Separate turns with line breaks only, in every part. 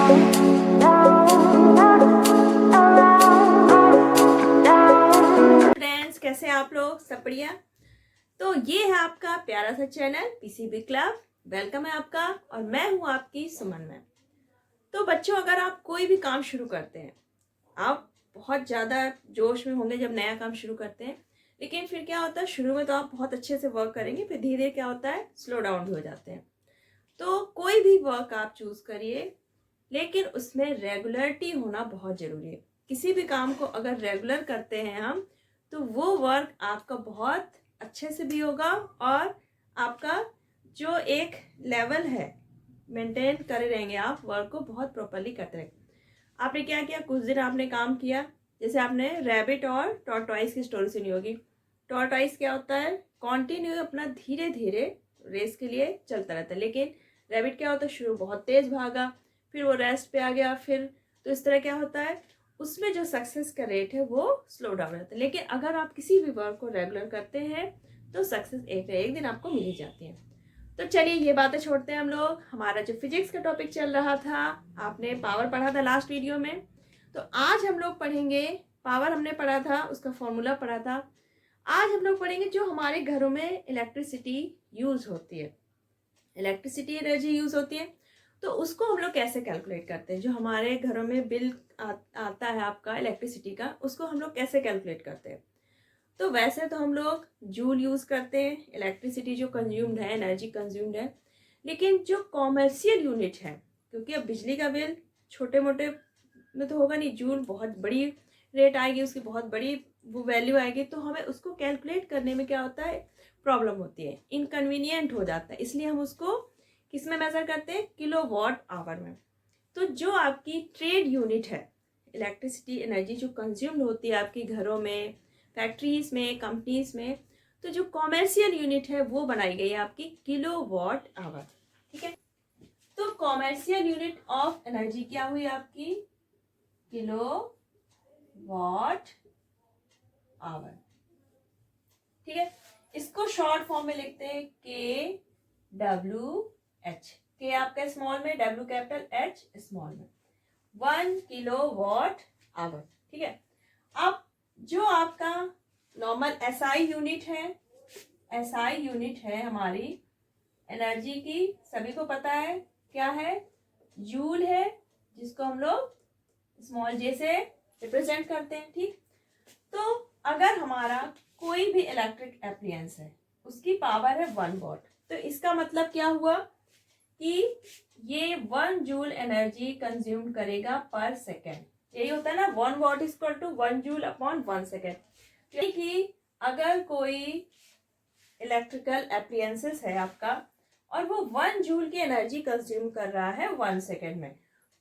Friends, कैसे हैं आप लोग? सब बढ़िया। तो ये है आपका प्यारा सा चैनल पीसीबी क्लब। वेलकम है आपका और मैं हूं आपकी सुमन मैम। तो बच्चों, अगर आप कोई भी काम शुरू करते हैं, आप बहुत ज़्यादा जोश में होंगे जब नया काम शुरू करते हैं, लेकिन फिर क्या होता है, शुरू में तो आप बहुत अच्छे से वर्क करेंगे, फिर धीरे धीरे क्या होता है, स्लो डाउन भी हो जाते हैं। तो कोई भी वर्क आप चूज़ करिए, लेकिन उसमें रेगुलरिटी होना बहुत ज़रूरी है। किसी भी काम को अगर रेगुलर करते हैं हम, तो वो वर्क आपका बहुत अच्छे से भी होगा और आपका जो एक लेवल है मेंटेन करे रहेंगे, आप वर्क को बहुत प्रॉपरली करते रहेंगे। आपने क्या किया, कुछ दिन आपने काम किया, जैसे आपने रैबिट और टॉर्टॉइस की स्टोरी सुनी होगी। टॉर्टॉइस क्या होता है, कॉन्टिन्यू अपना धीरे धीरे रेस के लिए चलता रहता है, लेकिन रैबिट क्या होता है, शुरू बहुत तेज भागा, फिर वो रेस्ट पे आ गया, फिर तो इस तरह क्या होता है, उसमें जो सक्सेस का रेट है वो स्लो डाउन रहता है। लेकिन अगर आप किसी भी वर्क को रेगुलर करते हैं तो सक्सेस एक ना एक दिन आपको मिल ही जाती है। तो चलिए, ये बातें छोड़ते हैं हम लोग। हमारा जो फिजिक्स का टॉपिक चल रहा था, आपने पावर पढ़ा था लास्ट वीडियो में, तो आज हम लोग पढ़ेंगे पावर। हमने पढ़ा था, उसका फॉर्मूला पढ़ा था। आज हम लोग पढ़ेंगे जो हमारे घरों में इलेक्ट्रिसिटी यूज होती है, इलेक्ट्रिसिटी एनर्जी यूज होती है, तो उसको हम लोग कैसे कैलकुलेट करते हैं। जो हमारे घरों में बिल आता है आपका इलेक्ट्रिसिटी का, उसको हम लोग कैसे कैलकुलेट करते हैं। तो वैसे तो हम लोग जूल यूज करते हैं, इलेक्ट्रिसिटी जो कंज्यूम्ड है, एनर्जी कंज्यूम्ड है। लेकिन जो कॉमर्शियल यूनिट है, क्योंकि अब बिजली का बिल छोटे मोटे में तो होगा नहीं, जूल बहुत बड़ी रेट आएगी, उसकी बहुत बड़ी वो वैल्यू आएगी, तो हमें उसको कैलकुलेट करने में क्या होता है, प्रॉब्लम होती है, इनकन्वीनियंट हो जाता है। इसलिए हम उसको किस में मेजर करते हैं, किलो वॉट आवर में। तो जो आपकी ट्रेड यूनिट है, इलेक्ट्रिसिटी एनर्जी जो कंज्यूम्ड होती है आपके घरों में, फैक्ट्रीज में, कंपनीज में, तो जो कॉमर्शियल यूनिट है वो बनाई गई है आपकी किलो वॉट आवर। ठीक है, तो कॉमर्शियल यूनिट ऑफ एनर्जी क्या हुई आपकी, किलो वॉट आवर। ठीक है, इसको शॉर्ट फॉर्म में लिखते हैं के डब्ल्यू एच। के आपका स्मॉल में, डब्ल्यू कैपिटल, एच स्मॉल में, 1 किलोवाट आवर। ठीक है, अब जो आपका नॉर्मल एसआई यूनिट है, एसआई यूनिट है हमारी एनर्जी की, सभी को पता है क्या है, जूल है, जिसको हम लोग स्मॉल जे से रिप्रेजेंट करते हैं। ठीक, तो अगर हमारा कोई भी इलेक्ट्रिक एप्लियंस है, उसकी पावर है 1 वॉट, तो इसका मतलब क्या हुआ कि ये 1 जूल एनर्जी कंज्यूम करेगा पर सेकेंड। यही होता है ना, 1 watt equal to 1 joule upon 1 second. यानी कि अगर कोई इलेक्ट्रिकल एप्लियंसेस है आपका और वो 1 जूल की एनर्जी कंज्यूम कर रहा है 1 सेकेंड में,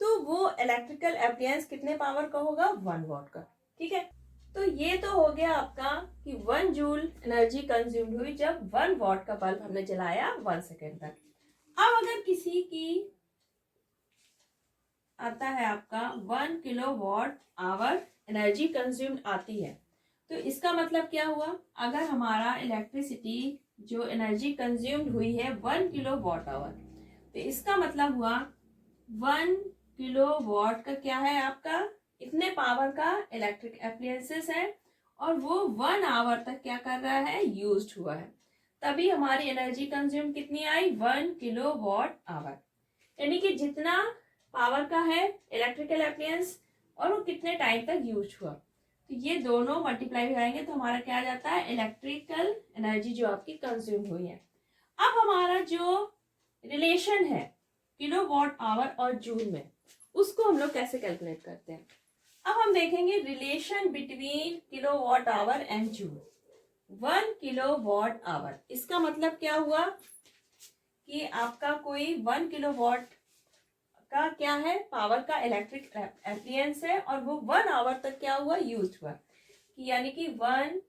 तो वो इलेक्ट्रिकल एप्लियंस कितने पावर का होगा, 1 वॉट का। ठीक है, तो ये तो हो गया आपका कि 1 जूल एनर्जी कंज्यूम्ड हुई जब 1 वॉट का बल्ब हमने जलाया 1 सेकेंड तक। अब अगर किसी की आता है आपका 1 किलोवाट आवर एनर्जी कंज्यूम्ड आती है, तो इसका मतलब क्या हुआ, अगर हमारा इलेक्ट्रिसिटी जो एनर्जी कंज्यूम्ड हुई है 1 किलोवाट आवर, तो इसका मतलब हुआ 1 किलोवाट का क्या है आपका, इतने पावर का इलेक्ट्रिक एप्लियंसेस है और वो 1 आवर तक क्या कर रहा है, यूज्ड हुआ है, तभी हमारी एनर्जी कंज्यूम कितनी आई, 1 किलोवाट आवर। यानी कि जितना पावर का है इलेक्ट्रिकल एप्लियंस और वो कितने टाइम तक यूज हुआ, तो ये दोनों मल्टीप्लाई करेंगे तो हमारा क्या आ जाता है, इलेक्ट्रिकल एनर्जी जो आपकी कंज्यूम हुई है। अब हमारा जो रिलेशन है किलोवाट आवर और जूल में, उसको हम लोग कैसे कैलकुलेट करते हैं। अब हम देखेंगे relation between kilowatt hour and joule. 1 kilowatt our, इसका मतलब क्या हुआ कि आपका कोई 1 किलोवाट का क्या है, पावर का इलेक्ट्रिक एप्लियंस है और वो 1 आवर तक क्या हुआ, यूज हुआ, कि यानी कि 1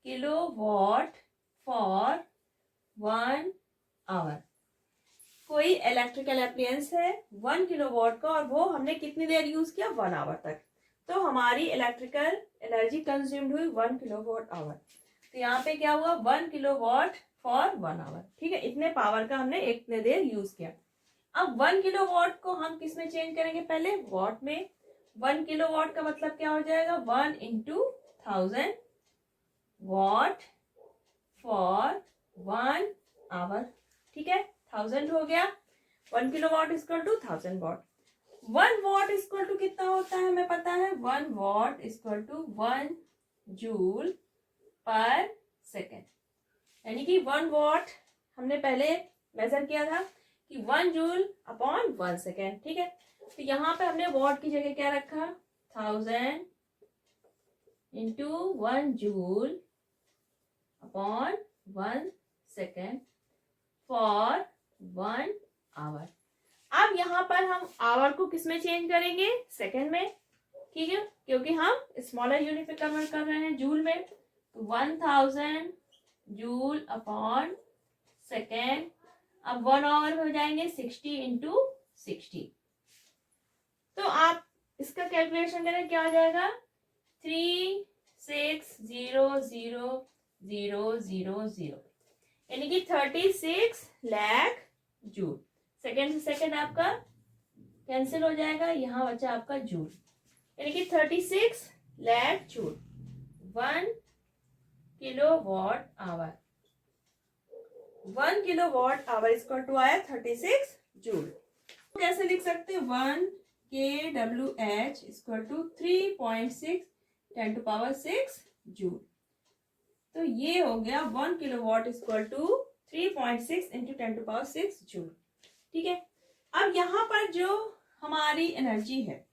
किलोवाट फॉर 1 आवर। कोई इलेक्ट्रिकल एप्लियंस है 1 किलोवाट का और वो हमने कितनी देर यूज किया, 1 आवर तक, तो हमारी इलेक्ट्रिकल एनर्जी कंज्यूम्ड हुई 1 किलोवाट आवर। तो यहाँ पे क्या हुआ, 1 किलोवाट फॉर 1 आवर। ठीक है, इतने पावर का हमने इतने देर यूज किया। अब 1 किलोवाट को हम किस में चेंज करेंगे, पहले वॉट में। 1 किलोवाट का मतलब क्या हो जाएगा, 1 इंटू 1000 वॉट फॉर 1 आवर। ठीक है, 1000 हो गया। 1 kilowatt equal to 1000 watt. 1 watt equal to कितना होता है हमें पता है, 1 watt equal to 1 joule per second. यानी कि 1 वॉट हमने पहले मेजर किया था कि 1 जूल अपॉन 1 सेकेंड। ठीक है, तो यहाँ पे हमने वॉट की जगह क्या रखा, 1000 into 1 joule upon 1 second for 1 hour. अब यहाँ पर हम आवर को किस में चेंज करेंगे, सेकेंड में। ठीक है, क्योंकि हम स्मॉलर यूनिट में कन्वर्ट कर रहे हैं, जूल में। तो 1000 जूल अपॉन सेकेंड। अब 1 आवर में हो जाएंगे 60 इंटू 60। तो आप इसका कैलकुलेशन करें, क्या हो जाएगा, 36000000, यानी कि 36 लाख जूल। सेकेंड से सेकेंड आपका कैंसिल हो जाएगा, यहाँ बचा आपका जूल, यानी कि 36 lakh joule 1 kilowatt hour. 1 kilowatt our इसका टू आया 36 जूल। कैसे लिख सकते हैं, 1 kWh इक्वल टू 3.6 10⁻6 जूल। तो ये हो गया 1 kilowatt equal to 3.6 into 10⁻6 joule. ठीक है, अब यहाँ पर जो हमारी एनर्जी है,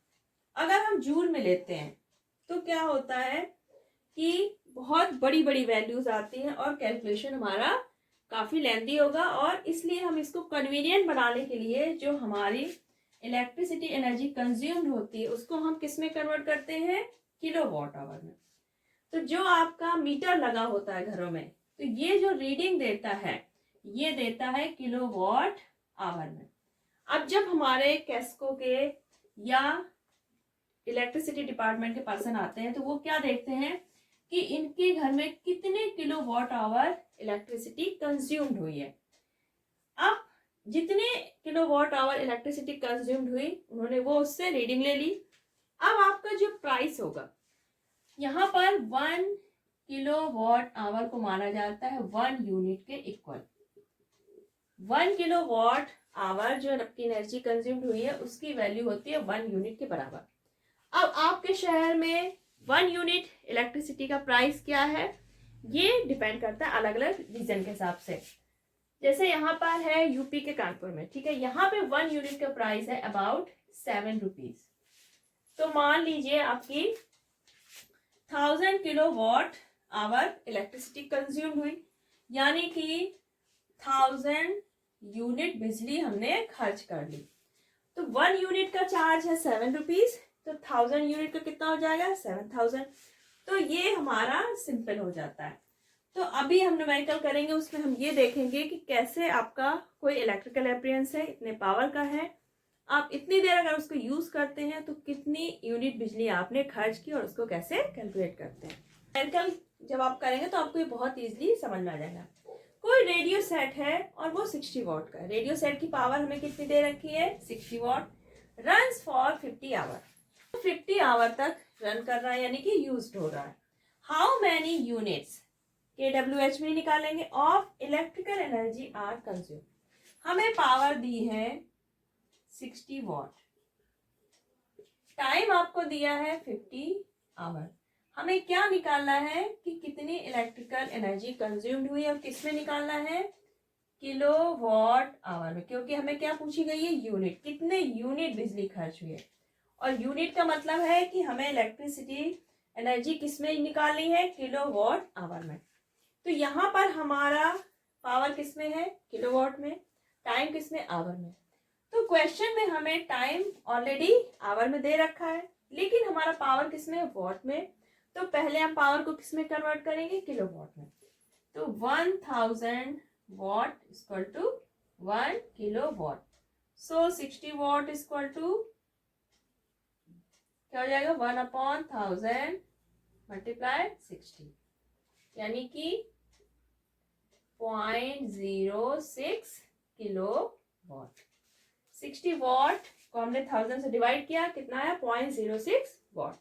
अगर हम जूल में लेते हैं तो क्या होता है कि बहुत बड़ी बड़ी वैल्यूज आती हैं और कैलकुलेशन हमारा काफी लेंदी होगा, और इसलिए हम इसको कन्वीनियंट बनाने के लिए जो हमारी इलेक्ट्रिसिटी एनर्जी कंज्यूम्ड होती है उसको हम किस में कन्वर्ट करते हैं, किलोवाट आवर में। तो जो आपका मीटर लगा होता है घरों में, तो ये जो रीडिंग देता है ये देता है किलोवाट आवर में। अब जब हमारे कैस्को के या इलेक्ट्रिसिटी डिपार्टमेंट के पर्सन आते हैं तो वो क्या देखते हैं कि इनके घर में कितने किलोवाट आवर इलेक्ट्रिसिटी कंज्यूम्ड हुई है। अब जितने किलोवाट आवर इलेक्ट्रिसिटी कंज्यूम्ड हुई उन्होंने वो उससे रीडिंग ले ली। अब आपका जो प्राइस होगा, यहाँ पर 1 किलोवाट आवर को माना जाता है 1 यूनिट के इक्वल। 1 किलोवाट आवर जो आपकी एनर्जी कंज्यूम्ड हुई है उसकी वैल्यू होती है 1 यूनिट के बराबर। अब आपके शहर में 1 यूनिट इलेक्ट्रिसिटी का प्राइस क्या है, ये डिपेंड करता है अलग अलग रीजन के हिसाब से। जैसे यहाँ पर है यूपी के कानपुर में, ठीक है, यहाँ पे 1 यूनिट का प्राइस है अबाउट 7 रुपीज। तो मान लीजिए आपकी 1000 किलोवाट आवर इलेक्ट्रिसिटी कंज्यूम हुई, यानी कि 1000 यूनिट बिजली हमने खर्च कर ली। तो 1 यूनिट का चार्ज है 7 रुपीज, तो 1000 यूनिट का कितना हो जाएगा, 7000। तो ये हमारा सिंपल हो जाता है। तो अभी हम न्यूमेरिकल करेंगे, उसमें हम ये देखेंगे कि कैसे आपका कोई इलेक्ट्रिकल अप्लायंस है, इतने पावर का है, आप इतनी देर अगर उसको यूज करते हैं तो कितनी यूनिट बिजली आपने खर्च की और उसको कैसे कैलकुलेट करते हैं। न्यूमेरिकल जब आप करेंगे तो आपको ये बहुत इजीली समझ में आ जाएगा। कोई रेडियो सेट है और वो 60 वॉट का है। रेडियो सेट की पावर हमें कितनी दे रखी है, 60 watt, runs for 50 hour. 50 hour तक रन कर रहा है, यानी कि यूज्ड हो रहा है। हाउ मैनी यूनिट्स KWH में निकालेंगे of electrical energy are consume. हमें पावर दी है 60 वॉट, टाइम आपको दिया है 50 आवर। हमें क्या निकालना है कि कितनी इलेक्ट्रिकल एनर्जी कंज्यूम्ड हुई है और किस में निकालना है, किलोवाट आवर में, क्योंकि हमें क्या पूछी गई है, यूनिट, कितने यूनिट बिजली खर्च हुई है। और यूनिट का मतलब है कि हमें इलेक्ट्रिसिटी एनर्जी किस में निकालनी है, किलोवाट आवर में। तो यहाँ पर हमारा पावर किस में है, किलोवाट में, टाइम किस में, आवर में। तो क्वेश्चन में हमें टाइम ऑलरेडी आवर में दे रखा है, लेकिन हमारा पावर किस में, वॉट में। तो पहले हम पावर को किस में कन्वर्ट करेंगे, किलोवाट में। तो 1000 watt equal to 1 kilowatt. So 60 watt equal to क्या हो जाएगा, 1/1000 मल्टीप्लाई 60, यानी कि 0.06 किलोवाट। 60 वॉट को हमने 1000 से डिवाइड किया, कितना आया 0.06 वॉट।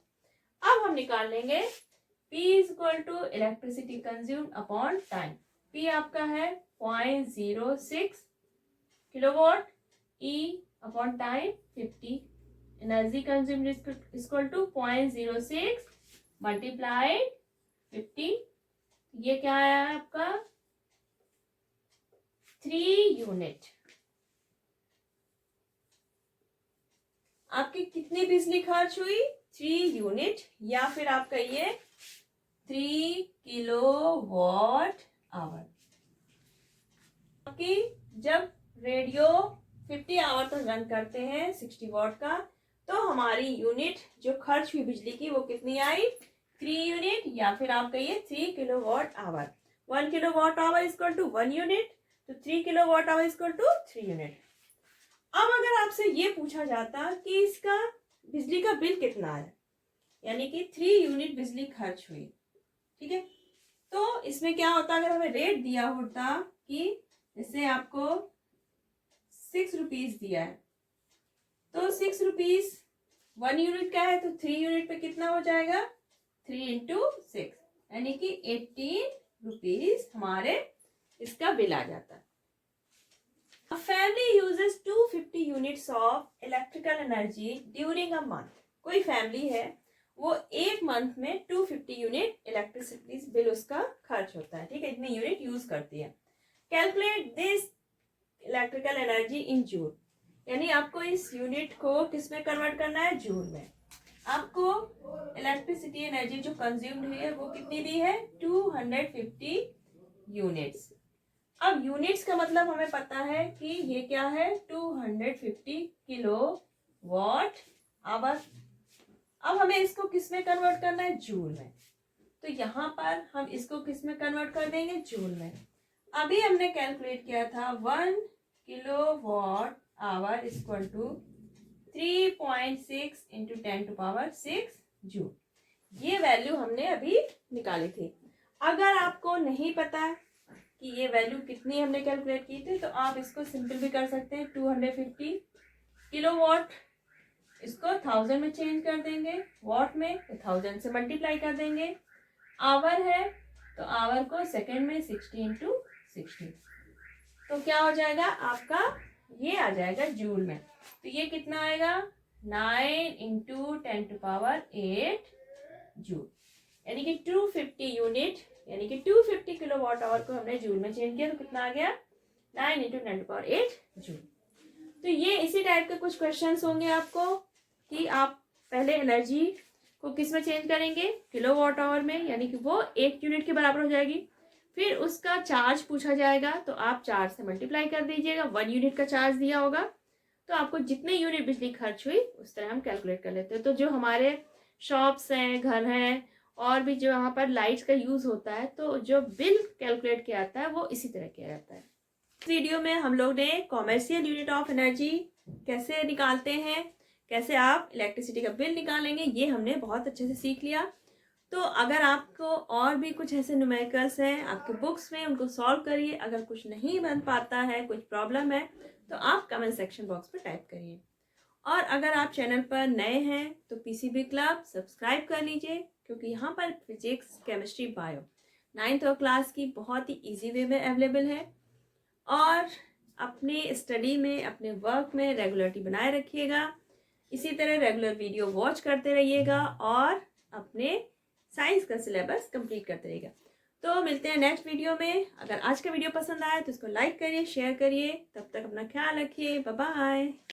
अब हम निकाल लेंगे P is equal to electricity consumed upon time. P आपका है 0.06 kilowatt, E upon time 50। Energy consumed is equal to 0.06 multiplied 50। ये क्या आया आपका 3 यूनिट। आपकी कितनी बिजली खर्च हुई 3 यूनिट, या फिर आपका ये 3 किलोवाट आवर। आपकी जब रेडियो 50 आवर तक रन करते हैं 60 वॉट का, तो हमारी यूनिट जो खर्च हुई बिजली की वो कितनी आई 3 यूनिट, या फिर आपका ये 3 kilowatt hour. 1 kilowatt hour is equal to 1 unit, तो 3 kilowatt hour is equal to 3 unit. अब अगर आपसे ये पूछा जाता कि इसका बिजली का बिल कितना है, यानी कि 3 यूनिट बिजली खर्च हुई, ठीक है, तो इसमें क्या होता अगर हमें रेट दिया होता कि जैसे आपको 6 रुपीज दिया है, तो 6 रुपीज 1 यूनिट का है, तो 3 यूनिट पे कितना हो जाएगा 3 इंटू 6, यानी कि 18 रुपीज हमारे इसका बिल आ जाता है। A family uses 250 units of electrical energy during a month. कोई फैमिली है वो एक मंथ में 250 यूनिट इलेक्ट्रिसिटी बिल उसका खर्च होता है, ठीक है, इतनी यूनिट यूज करती है। Calculate this electrical energy in joule, यानी आपको इस यूनिट को किस में कन्वर्ट करना है जूल में। आपको इलेक्ट्रिसिटी एनर्जी जो कंज्यूम्ड हुई है वो कितनी दी है 250 यूनिट्स। अब यूनिट्स का मतलब हमें पता है कि ये क्या है 250 किलो वॉट आवर। अब हमें इसको किस में कन्वर्ट करना है जूल में, तो यहाँ पर हम इसको किस में कन्वर्ट कर देंगे जूल में। अभी हमने कैलकुलेट किया था 1 kilowatt hour equal to 3.6 into 10⁻6 joule. ये वैल्यू हमने अभी निकाली थी। अगर आपको नहीं पता कि ये वैल्यू कितनी हमने कैलकुलेट की थी, तो आप इसको सिंपल भी कर सकते हैं। 250 किलोवाट इसको 1000 में चेंज कर देंगे, वॉट में तो 1000 से मल्टीप्लाई कर देंगे। आवर है तो आवर को सेकेंड में 60 इंटू 60, तो क्या हो जाएगा आपका ये आ जाएगा जूल में। तो ये कितना आएगा 9 इंटू 10⁸ जूल, यानी कि 250 यूनिट, यानी कि 250 किलोवाट आवर को हमने जूल में चेंज किया, तो कितना आ गया 9 इंटू 10⁸ जूल। तो ये इसी टाइप के कुछ क्वेश्चंस होंगे आपको कि आप पहले एनर्जी को किस में चेंज करेंगे किलोवाट आवर में, यानी कि वो 1 यूनिट के बराबर हो जाएगी। फिर उसका चार्ज पूछा जाएगा तो आप 4 से मल्टीप्लाई कर दीजिएगा, 1 यूनिट का चार्ज दिया होगा तो आपको जितने यूनिट बिजली खर्च हुई उस तरह हम कैलकुलेट कर लेते हैं। तो जो हमारे शॉप्स हैं, घर हैं, और भी जो यहाँ पर लाइट्स का यूज होता है, तो जो बिल कैलकुलेट किया जाता है वो इसी तरह किया जाता है। इस वीडियो में हम लोग ने कॉमर्शियल यूनिट ऑफ एनर्जी कैसे निकालते हैं, कैसे आप इलेक्ट्रिसिटी का बिल निकालेंगे, ये हमने बहुत अच्छे से सीख लिया। तो अगर आपको और भी कुछ ऐसे न्यूमेरिकल्स हैं आपके बुक्स में, उनको सॉल्व करिए। अगर कुछ नहीं बन पाता है, कुछ प्रॉब्लम है, तो आप कमेंट सेक्शन बॉक्स में टाइप करिए। और अगर आप चैनल पर नए हैं तो पीसीबी क्लब सब्सक्राइब कर लीजिए, क्योंकि यहाँ पर physics, chemistry, bio 9th class की बहुत ही इजी वे में अवेलेबल है। और अपने स्टडी में, अपने वर्क में रेगुलरिटी बनाए रखिएगा। इसी तरह रेगुलर वीडियो वॉच करते रहिएगा और अपने साइंस का सिलेबस कंप्लीट करते रहिएगा। तो मिलते हैं नेक्स्ट वीडियो में। अगर आज का वीडियो पसंद आया तो इसको लाइक करिए, शेयर करिए। तब तक अपना ख्याल रखिए। Bye bye.